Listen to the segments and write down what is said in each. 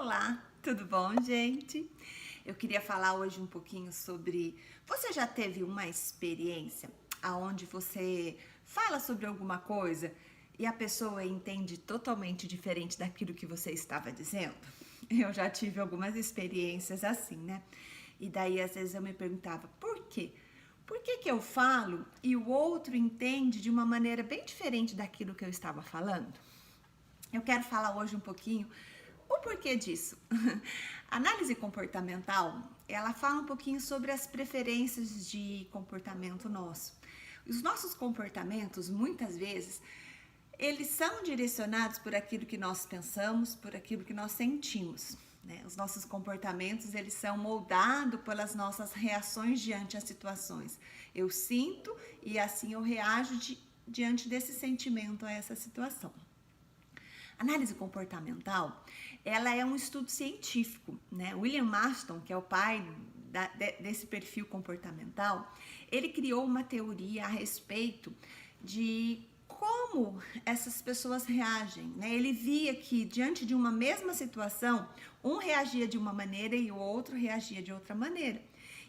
Olá, tudo bom, gente? Eu queria falar hoje um pouquinho sobre... Você já teve uma experiência onde você fala sobre alguma coisa e a pessoa entende totalmente diferente daquilo que você estava dizendo? Eu já tive algumas experiências assim, né? E daí, às vezes, eu me perguntava, por quê? Por que eu falo e o outro entende de uma maneira bem diferente daquilo que eu estava falando? Eu quero falar hoje um pouquinho o porquê disso. A análise comportamental, ela fala um pouquinho sobre as preferências de comportamento nosso. Os nossos comportamentos, muitas vezes, eles são direcionados por aquilo que nós pensamos, por aquilo que nós sentimos, né? Os nossos comportamentos, eles são moldados pelas nossas reações diante às situações. Eu sinto e assim eu reajo diante desse sentimento a essa situação. Análise comportamental, ela é um estudo científico, né? William Marston, que é o pai desse perfil comportamental, ele criou uma teoria a respeito de como essas pessoas reagem, né? Ele via que diante de uma mesma situação, um reagia de uma maneira e o outro reagia de outra maneira.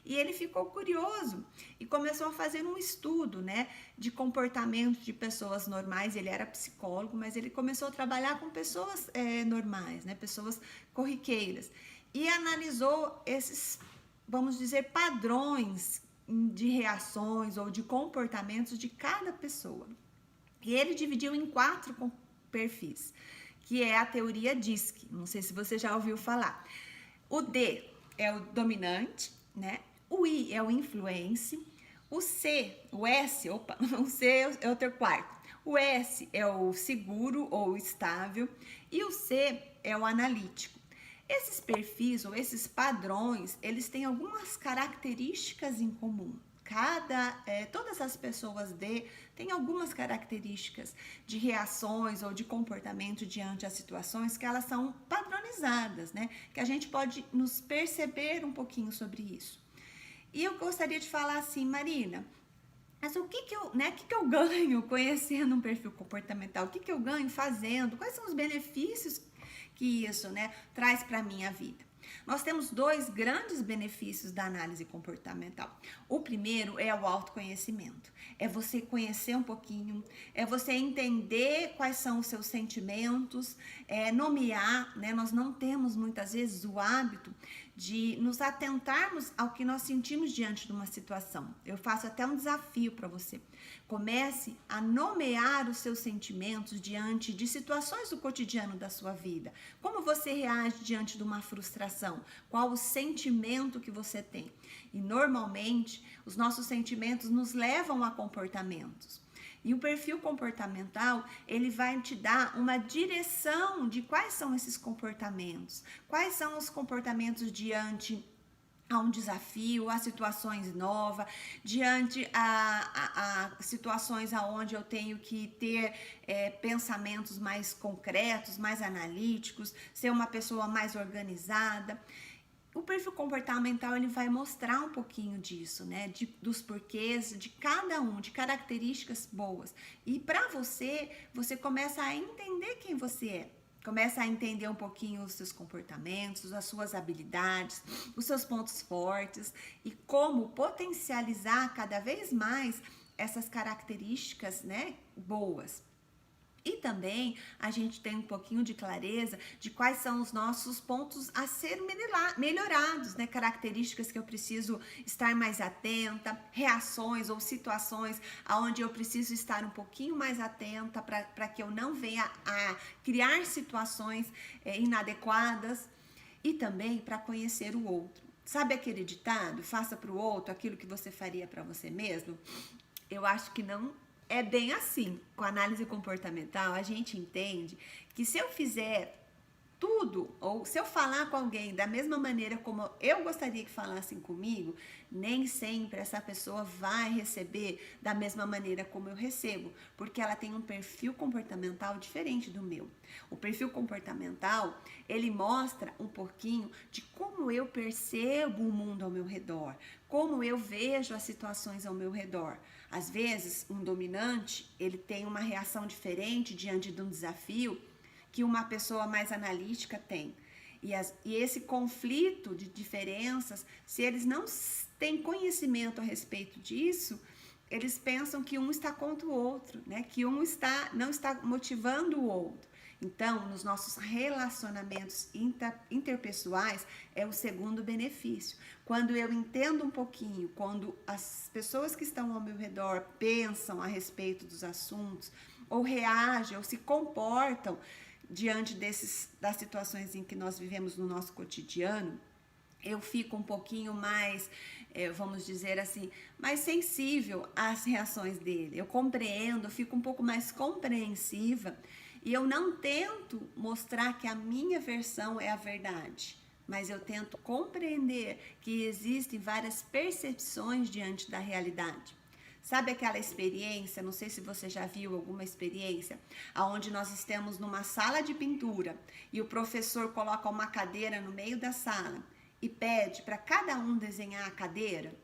E ele ficou curioso e começou a fazer um estudo, né, de comportamento de pessoas normais. Ele era psicólogo, mas ele começou a trabalhar com pessoas normais, né, pessoas corriqueiras. E analisou esses, vamos dizer, padrões de reações ou de comportamentos de cada pessoa. E ele dividiu em 4 perfis, que é a teoria DISC. Não sei se você já ouviu falar. O D é o dominante, né? O I é o influence, o C é o teu quarto. O S é o seguro ou estável e o C é o analítico. Esses perfis ou esses padrões, eles têm algumas características em comum. Todas as pessoas têm algumas características de reações ou de comportamento diante às situações que elas são padronizadas, né? Que a gente pode nos perceber um pouquinho sobre isso. E eu gostaria de falar assim, Marina, mas o que eu ganho conhecendo um perfil comportamental? O que eu ganho fazendo? Quais são os benefícios que isso, né, traz para a minha vida? Nós temos 2 grandes benefícios da análise comportamental. O primeiro é o autoconhecimento. É você conhecer um pouquinho, é você entender quais são os seus sentimentos, nomear, né? Nós não temos muitas vezes o hábito de nos atentarmos ao que nós sentimos diante de uma situação. Eu faço até um desafio para você. Comece a nomear os seus sentimentos diante de situações do cotidiano da sua vida. Como você reage diante de uma frustração? Qual o sentimento que você tem? E normalmente, os nossos sentimentos nos levam a comportamentos. E o perfil comportamental, ele vai te dar uma direção de quais são esses comportamentos. Quais são os comportamentos diante a um desafio, a situações novas, diante a situações aonde eu tenho que ter pensamentos mais concretos, mais analíticos, ser uma pessoa mais organizada. O perfil comportamental, ele vai mostrar um pouquinho disso, né? Dos porquês de cada um, de características boas. E para você começa a entender quem você é. Começa a entender um pouquinho os seus comportamentos, as suas habilidades, os seus pontos fortes e como potencializar cada vez mais essas características, né, boas. E também a gente tem um pouquinho de clareza de quais são os nossos pontos a ser melhorados, né? Características que eu preciso estar mais atenta, reações ou situações onde eu preciso estar um pouquinho mais atenta para que eu não venha a criar situações inadequadas e também para conhecer o outro. Sabe aquele ditado? Faça para o outro aquilo que você faria para você mesmo? Eu acho que não é bem assim. Com a análise comportamental, a gente entende que se eu fizer tudo, ou se eu falar com alguém da mesma maneira como eu gostaria que falassem comigo, nem sempre essa pessoa vai receber da mesma maneira como eu recebo, porque ela tem um perfil comportamental diferente do meu. O perfil comportamental, ele mostra um pouquinho de como eu percebo o mundo ao meu redor, como eu vejo as situações ao meu redor. Às vezes, um dominante, ele tem uma reação diferente diante de um desafio que uma pessoa mais analítica tem. E esse conflito de diferenças, se eles não têm conhecimento a respeito disso, eles pensam que um está contra o outro, né? Que um não está motivando o outro. Então, nos nossos relacionamentos interpessoais, é o segundo benefício. Quando eu entendo um pouquinho, quando as pessoas que estão ao meu redor pensam a respeito dos assuntos, ou reagem, ou se comportam diante das situações em que nós vivemos no nosso cotidiano, eu fico um pouquinho mais, vamos dizer assim, mais sensível às reações dele. Eu compreendo, eu fico um pouco mais compreensiva e eu não tento mostrar que a minha versão é a verdade, mas eu tento compreender que existem várias percepções diante da realidade. Sabe aquela experiência, não sei se você já viu alguma experiência, onde nós estamos numa sala de pintura e o professor coloca uma cadeira no meio da sala e pede para cada um desenhar a cadeira?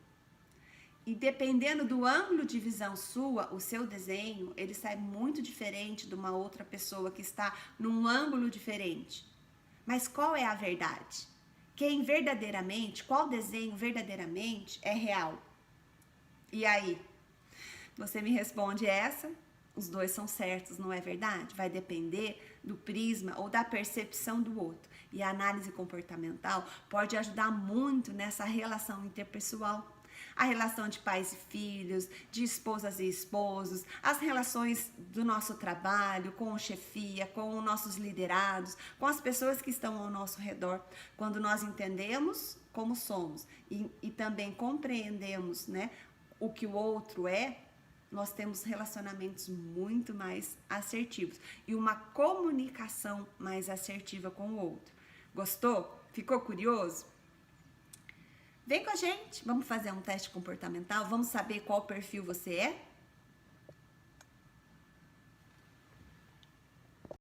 E dependendo do ângulo de visão sua, o seu desenho, ele sai muito diferente de uma outra pessoa que está num ângulo diferente. Mas qual é a verdade? Qual desenho verdadeiramente é real? E aí? Você me responde essa? Os dois são certos, não é verdade? Vai depender do prisma ou da percepção do outro. E a análise comportamental pode ajudar muito nessa relação interpessoal. A relação de pais e filhos, de esposas e esposos, as relações do nosso trabalho, com a chefia, com os nossos liderados, com as pessoas que estão ao nosso redor. Quando nós entendemos como somos e também compreendemos, né, o que o outro é, nós temos relacionamentos muito mais assertivos e uma comunicação mais assertiva com o outro. Gostou? Ficou curioso? Vem com a gente, vamos fazer um teste comportamental, vamos saber qual perfil você é?